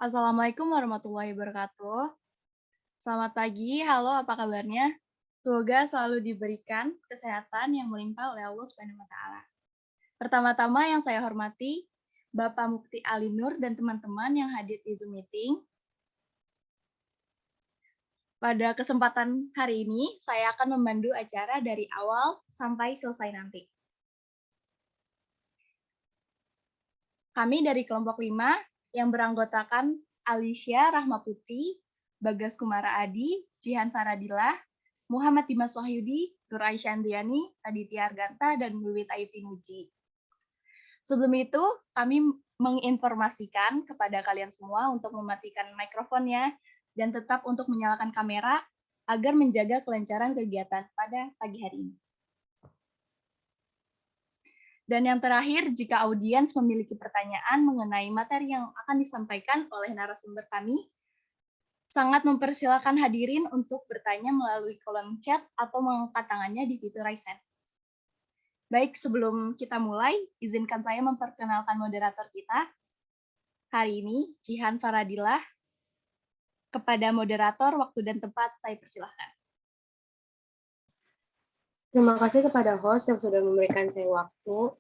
Assalamualaikum warahmatullahi wabarakatuh. Selamat pagi, halo apa kabarnya? Semoga selalu diberikan kesehatan yang melimpah oleh Allah Subhanahu wa taala. Pertama-tama yang saya hormati Bapak Mukti Ali Nur dan teman-teman yang hadir di Zoom meeting. Pada kesempatan hari ini, saya akan memandu acara dari awal sampai selesai nanti. Kami dari kelompok 5 yang beranggotakan Alicia Rahmaputri, Bagas Kumara Adi, Jihan Faradillah, Muhammad Dimas Wahyudi, Nur Aisyah Andriani, Aditya Arganta, dan Wiwit Ayu Pinuji. Sebelum itu, kami menginformasikan kepada kalian semua untuk mematikan mikrofonnya dan tetap untuk menyalakan kamera agar menjaga kelancaran kegiatan pada pagi hari ini. Dan yang terakhir, jika audiens memiliki pertanyaan mengenai materi yang akan disampaikan oleh narasumber kami, sangat mempersilahkan hadirin untuk bertanya melalui kolom chat atau mengangkat tangannya di fitur Raise Hand. Baik, sebelum kita mulai, izinkan saya memperkenalkan moderator kita. Hari ini, Jihan Faradillah. Kepada moderator, waktu dan tempat, saya persilahkan. Terima kasih kepada host yang sudah memberikan saya waktu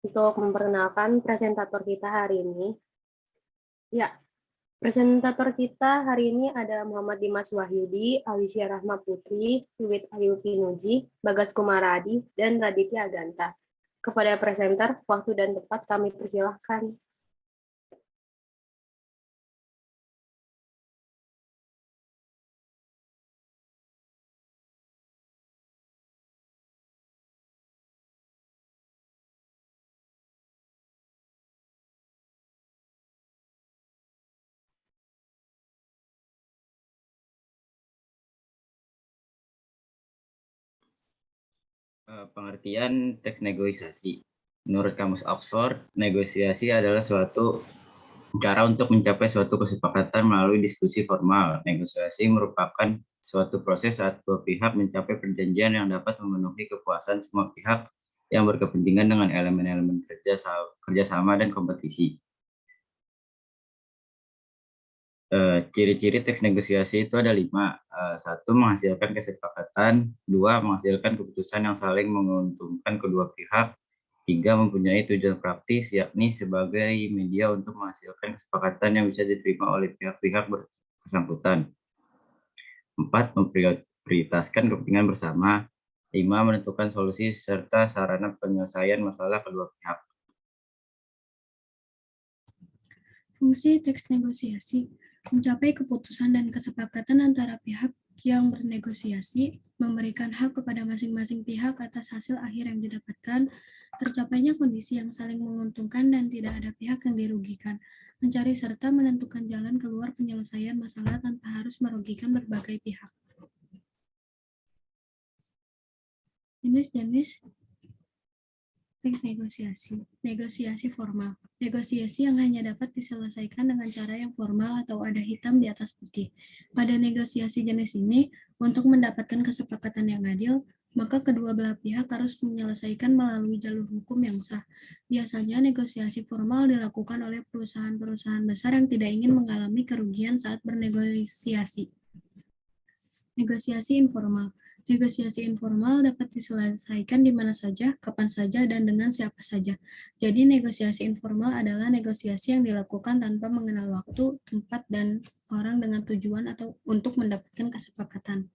untuk memperkenalkan presentator kita hari ini. Ya, presentator kita hari ini ada Muhammad Dimas Wahyudi, Alicia Rahma Putri, Wiwit Ayu Pinuji, Bagas Kumaradi, dan Raditya Aganta. Kepada presenter, waktu dan tempat kami persilahkan. Pengertian teks negosiasi. Menurut Kamus Oxford, negosiasi adalah suatu cara untuk mencapai suatu kesepakatan melalui diskusi formal. Negosiasi merupakan suatu proses saat dua pihak mencapai perjanjian yang dapat memenuhi kepuasan semua pihak yang berkepentingan dengan elemen-elemen kerjasama dan kompetisi. Ciri-ciri teks negosiasi itu ada 5. 1, menghasilkan kesepakatan. 2, menghasilkan keputusan yang saling menguntungkan kedua pihak. 3, mempunyai tujuan praktis, yakni sebagai media untuk menghasilkan kesepakatan yang bisa diterima oleh pihak-pihak bersangkutan. 4, memprioritaskan kepentingan bersama. 5, menentukan solusi serta sarana penyelesaian masalah kedua pihak. Fungsi teks negosiasi mencapai keputusan dan kesepakatan antara pihak yang bernegosiasi, memberikan hak kepada masing-masing pihak atas hasil akhir yang didapatkan, tercapainya kondisi yang saling menguntungkan dan tidak ada pihak yang dirugikan, mencari serta menentukan jalan keluar penyelesaian masalah tanpa harus merugikan berbagai pihak. Jenis-jenis teks negosiasi. Negosiasi formal. Negosiasi yang hanya dapat diselesaikan dengan cara yang formal atau ada hitam di atas putih. Pada negosiasi jenis ini, untuk mendapatkan kesepakatan yang adil, maka kedua belah pihak harus menyelesaikan melalui jalur hukum yang sah. Biasanya negosiasi formal dilakukan oleh perusahaan-perusahaan besar yang tidak ingin mengalami kerugian saat bernegosiasi. Negosiasi informal. Negosiasi informal dapat diselesaikan di mana saja, kapan saja, dan dengan siapa saja. Jadi negosiasi informal adalah negosiasi yang dilakukan tanpa mengenal waktu, tempat, dan orang dengan tujuan atau untuk mendapatkan kesepakatan.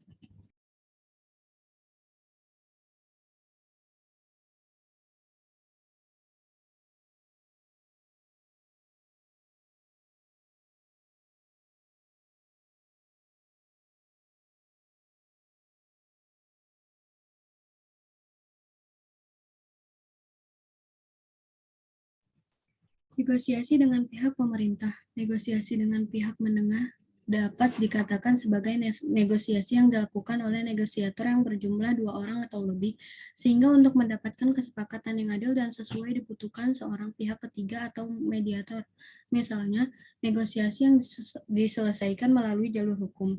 Negosiasi dengan pihak pemerintah. Negosiasi dengan pihak menengah dapat dikatakan sebagai negosiasi yang dilakukan oleh negosiator yang berjumlah 2 orang atau lebih, sehingga untuk mendapatkan kesepakatan yang adil dan sesuai dibutuhkan seorang pihak ketiga atau mediator. Misalnya, negosiasi yang diselesaikan melalui jalur hukum.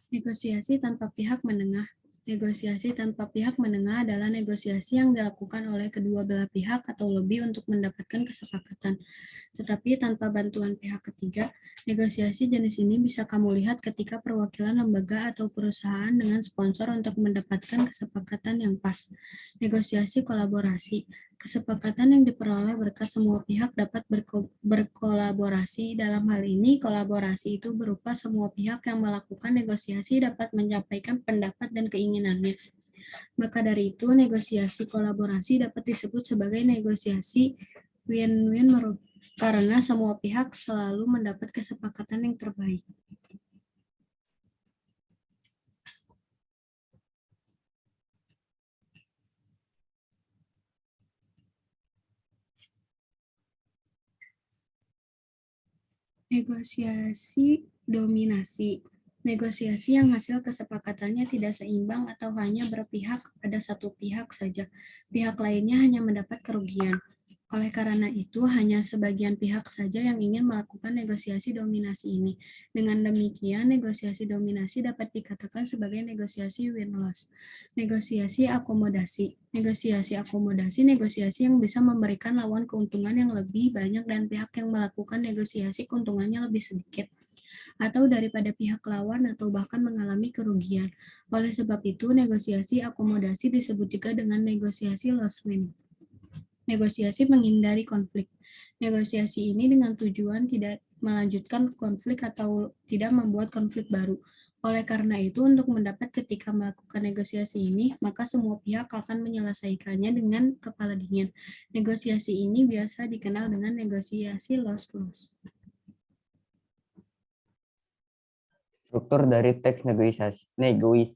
Negosiasi tanpa pihak menengah. Negosiasi tanpa pihak menengah adalah negosiasi yang dilakukan oleh kedua belah pihak atau lebih untuk mendapatkan kesepakatan. Tetapi tanpa bantuan pihak ketiga, negosiasi jenis ini bisa kamu lihat ketika perwakilan lembaga atau perusahaan dengan sponsor untuk mendapatkan kesepakatan yang pas. Negosiasi kolaborasi. Kesepakatan yang diperoleh berkat semua pihak dapat berkolaborasi. Dalam hal ini, kolaborasi itu berupa semua pihak yang melakukan negosiasi dapat menyampaikan pendapat dan keinginannya. Maka dari itu, negosiasi kolaborasi dapat disebut sebagai negosiasi win-win karena semua pihak selalu mendapat kesepakatan yang terbaik. Negosiasi dominasi. Negosiasi yang hasil kesepakatannya tidak seimbang atau hanya berpihak pada satu pihak saja. Pihak lainnya hanya mendapat kerugian. Oleh karena itu, hanya sebagian pihak saja yang ingin melakukan negosiasi dominasi ini. Dengan demikian, negosiasi dominasi dapat dikatakan sebagai negosiasi win-loss. Negosiasi akomodasi. Negosiasi yang bisa memberikan lawan keuntungan yang lebih banyak dan pihak yang melakukan negosiasi keuntungannya lebih sedikit, atau daripada pihak lawan atau bahkan mengalami kerugian. Oleh sebab itu, negosiasi akomodasi disebut juga dengan negosiasi loss-win. Negosiasi menghindari konflik. Negosiasi ini dengan tujuan tidak melanjutkan konflik atau tidak membuat konflik baru. Oleh karena itu, untuk mendapat ketika melakukan negosiasi ini, maka semua pihak akan menyelesaikannya dengan kepala dingin. Negosiasi ini biasa dikenal dengan negosiasi loss-loss. Struktur dari teks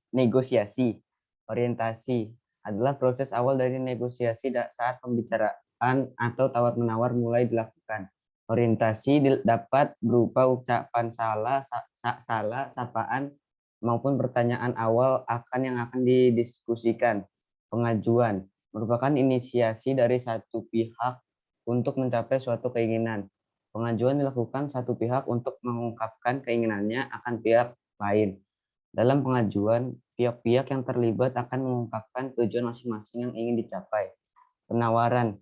negosiasi, orientasi adalah proses awal dari negosiasi saat pembicaraan atau tawar-menawar mulai dilakukan. Orientasi dapat berupa ucapan salah, sapaan, maupun pertanyaan awal yang akan didiskusikan. Pengajuan merupakan inisiasi dari satu pihak untuk mencapai suatu keinginan. Pengajuan dilakukan satu pihak untuk mengungkapkan keinginannya akan pihak lain. Dalam pengajuan, pihak-pihak yang terlibat akan mengungkapkan tujuan masing-masing yang ingin dicapai. Penawaran.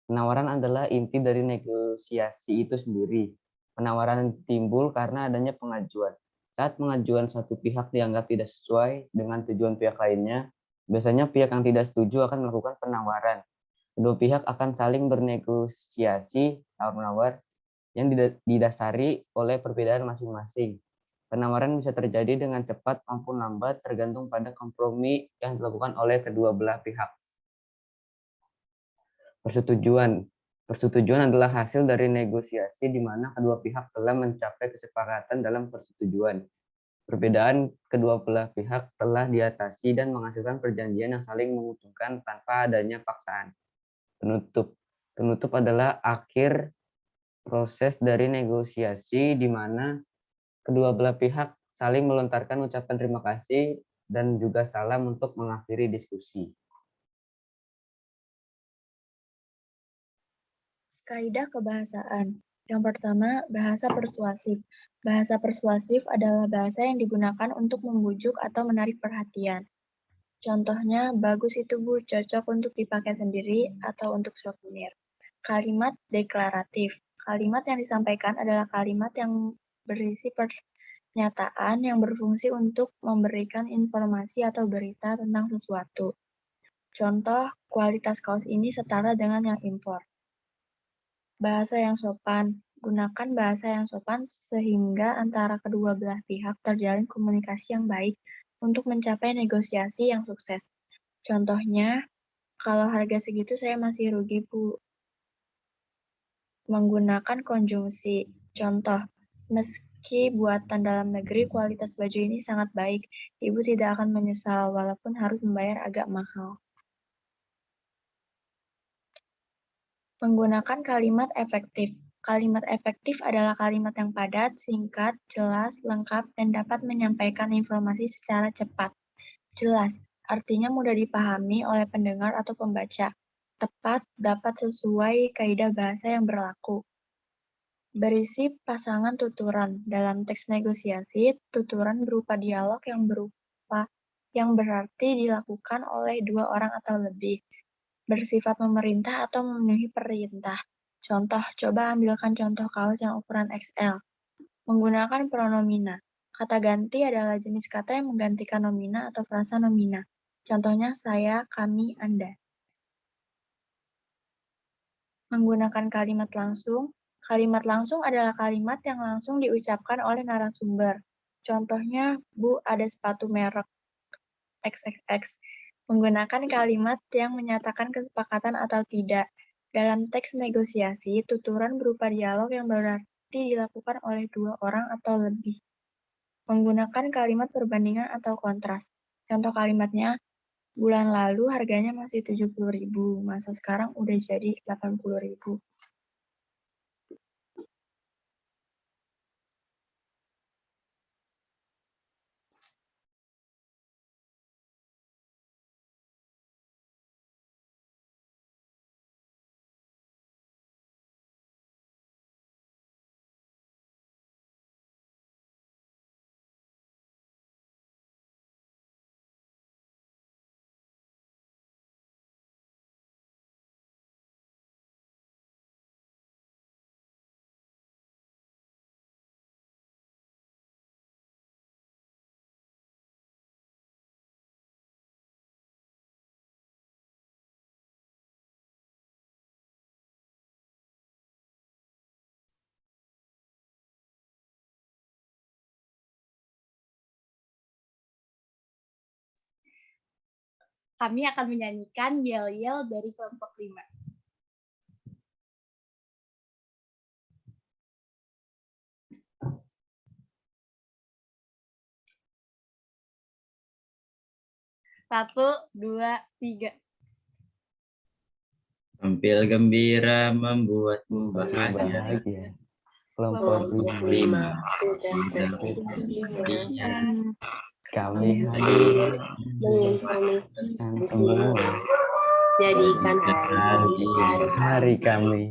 Penawaran adalah inti dari negosiasi itu sendiri. Penawaran timbul karena adanya pengajuan. Saat pengajuan satu pihak dianggap tidak sesuai dengan tujuan pihak lainnya, biasanya pihak yang tidak setuju akan melakukan penawaran. Kedua pihak akan saling bernegosiasi, tawar-menawar, yang didasari oleh perbedaan masing-masing. Penawaran bisa terjadi dengan cepat maupun lambat tergantung pada kompromi yang dilakukan oleh kedua belah pihak. Persetujuan. Persetujuan adalah hasil dari negosiasi di mana kedua pihak telah mencapai kesepakatan dalam persetujuan. Perbedaan kedua belah pihak telah diatasi dan menghasilkan perjanjian yang saling menguntungkan tanpa adanya paksaan. Penutup. Penutup adalah akhir proses dari negosiasi di mana kedua belah pihak saling melontarkan ucapan terima kasih dan juga salam untuk mengakhiri diskusi. Kaidah kebahasaan. Yang pertama, bahasa persuasif. Bahasa persuasif adalah bahasa yang digunakan untuk membujuk atau menarik perhatian. Contohnya, bagus itu Bu, cocok untuk dipakai sendiri atau untuk souvenir. Kalimat deklaratif. Kalimat yang disampaikan adalah kalimat yang berisi pernyataan yang berfungsi untuk memberikan informasi atau berita tentang sesuatu. Contoh, kualitas kaos ini setara dengan yang impor. Bahasa yang sopan. Gunakan bahasa yang sopan sehingga antara kedua belah pihak terjalin komunikasi yang baik untuk mencapai negosiasi yang sukses. Contohnya, kalau harga segitu saya masih rugi, Bu. Menggunakan konjungsi. Contoh, meski buatan dalam negeri, kualitas baju ini sangat baik. Ibu tidak akan menyesal walaupun harus membayar agak mahal. Menggunakan kalimat efektif. Kalimat efektif adalah kalimat yang padat, singkat, jelas, lengkap, dan dapat menyampaikan informasi secara cepat. Jelas, artinya mudah dipahami oleh pendengar atau pembaca. Tepat, dapat sesuai kaidah bahasa yang berlaku. Berisi pasangan tuturan. Dalam teks negosiasi, tuturan berupa dialog yang berupa yang berarti dilakukan oleh 2 orang atau lebih, bersifat memerintah atau memenuhi perintah. Contoh, coba ambilkan contoh kaos yang ukuran XL. Menggunakan pronomina. Kata ganti adalah jenis kata yang menggantikan nomina atau frasa nomina. Contohnya saya, kami, Anda. Menggunakan kalimat langsung. Kalimat langsung adalah kalimat yang langsung diucapkan oleh narasumber. Contohnya, Bu, ada sepatu merek XXX. Menggunakan kalimat yang menyatakan kesepakatan atau tidak. Dalam teks negosiasi, tuturan berupa dialog yang berarti dilakukan oleh 2 orang atau lebih. Menggunakan kalimat perbandingan atau kontras. Contoh kalimatnya, bulan lalu harganya masih 70.000, masa sekarang udah jadi 80.000. Kami akan menyanyikan Yel-Yel dari kelompok 5. Satu, dua, tiga. Tampil gembira membuatmu bahagia. Bahagia. Kelompok Kelompok 5 5 sudah Iya. kami hadir menginformasikan dan semua jadikan hari hari kami.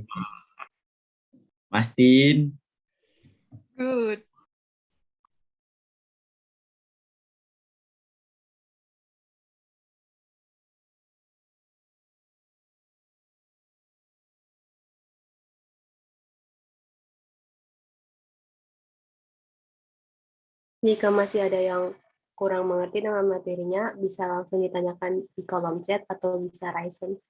Mastin. Good. Jika masih ada yang kurang mengerti dengan materinya, bisa langsung ditanyakan di kolom chat atau bisa raise hand.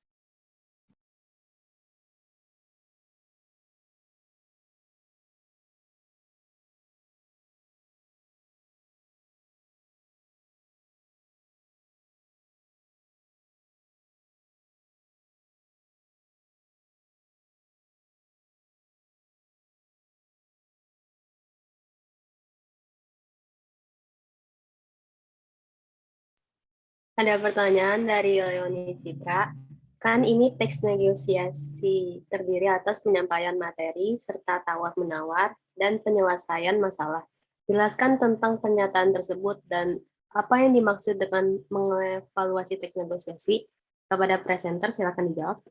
Ada pertanyaan dari Leoni Citra. Kan ini teks negosiasi terdiri atas penyampaian materi serta tawar-menawar dan penyelesaian masalah. Jelaskan tentang pernyataan tersebut dan apa yang dimaksud dengan mengevaluasi teks negosiasi. Kepada presenter, silakan dijawab.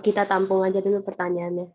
Kita tampung aja dulu pertanyaannya.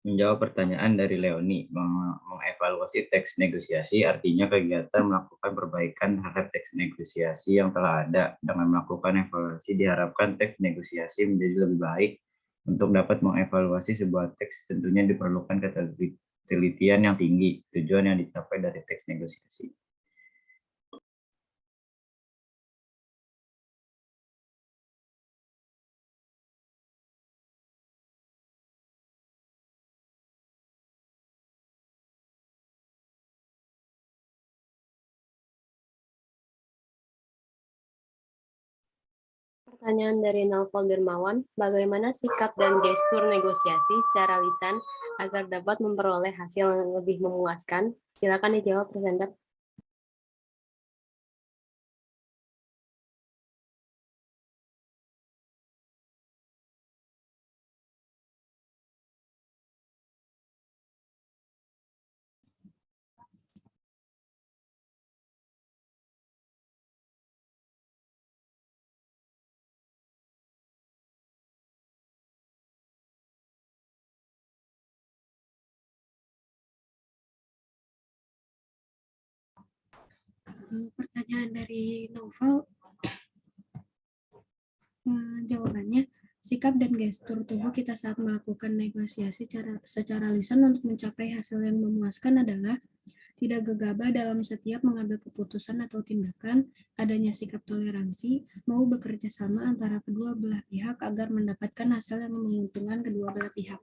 Menjawab pertanyaan dari Leoni, mengevaluasi teks negosiasi artinya kegiatan melakukan perbaikan terhadap teks negosiasi yang telah ada. Dengan melakukan evaluasi diharapkan teks negosiasi menjadi lebih baik. Untuk dapat mengevaluasi sebuah teks tentunya diperlukan ketelitian yang tinggi, tujuan yang dicapai dari teks negosiasi. Pertanyaan dari Naufal Dermawan, bagaimana sikap dan gestur negosiasi secara lisan agar dapat memperoleh hasil yang lebih memuaskan? Silakan dijawab, presenter. Pertanyaan dari Novel, jawabannya, sikap dan gestur tubuh kita saat melakukan negosiasi secara lisan untuk mencapai hasil yang memuaskan adalah tidak gegabah dalam setiap mengambil keputusan atau tindakan, adanya sikap toleransi, mau bekerja sama antara kedua belah pihak agar mendapatkan hasil yang menguntungkan kedua belah pihak.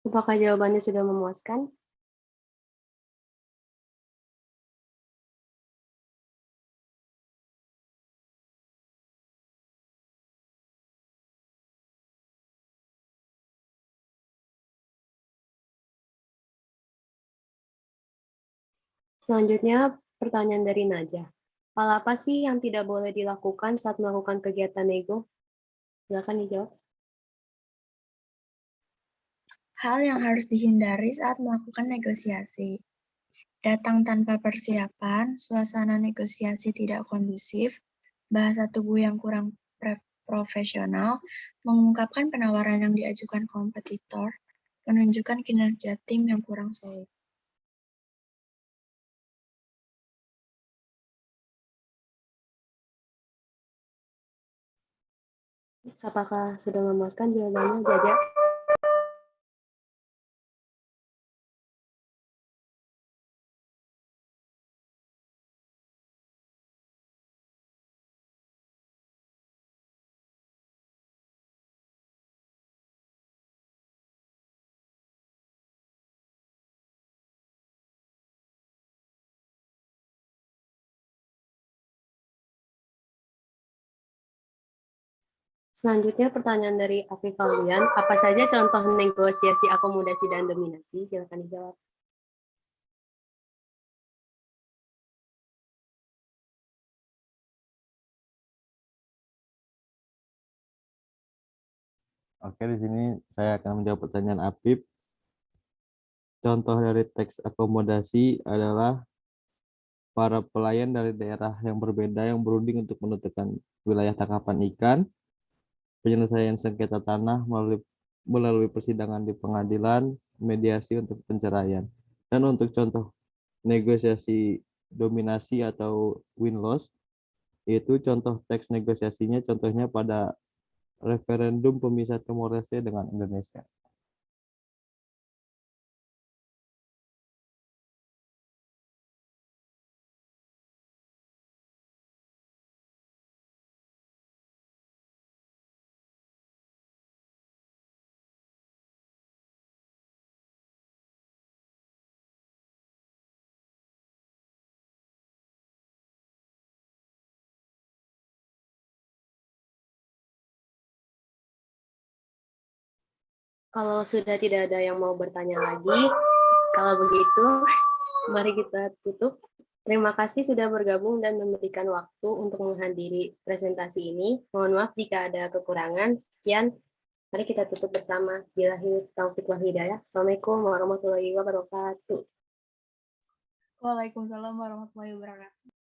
Apakah jawabannya sudah memuaskan? Selanjutnya, pertanyaan dari Najah. Hal apa sih yang tidak boleh dilakukan saat melakukan kegiatan nego? Silakan dijawab. Hal yang harus dihindari saat melakukan negosiasi. Datang tanpa persiapan, suasana negosiasi tidak kondusif, bahasa tubuh yang kurang profesional, mengungkapkan penawaran yang diajukan kompetitor, menunjukkan kinerja tim yang kurang solid. Apakah sudah memuaskan jawabannya, Jaja? Selanjutnya pertanyaan dari Afif Faulian, apa saja contoh negosiasi akomodasi dan dominasi? Silakan dijawab. Oke, di sini saya akan menjawab pertanyaan Apip. Contoh dari teks akomodasi adalah para pelayan dari daerah yang berbeda yang berunding untuk menentukan wilayah tangkapan ikan, penyelesaian sengketa tanah melalui persidangan di pengadilan, mediasi untuk penceraian. Dan untuk contoh negosiasi dominasi atau win-loss, itu contoh teks negosiasinya contohnya pada referendum pemisah Timor Leste dengan Indonesia. Kalau sudah tidak ada yang mau bertanya lagi, kalau begitu, mari kita tutup. Terima kasih sudah bergabung dan memberikan waktu untuk menghadiri presentasi ini. Mohon maaf jika ada kekurangan. Sekian. Mari kita tutup bersama. Billahi taufiq wal hidayah. Assalamualaikum warahmatullahi wabarakatuh. Waalaikumsalam warahmatullahi wabarakatuh.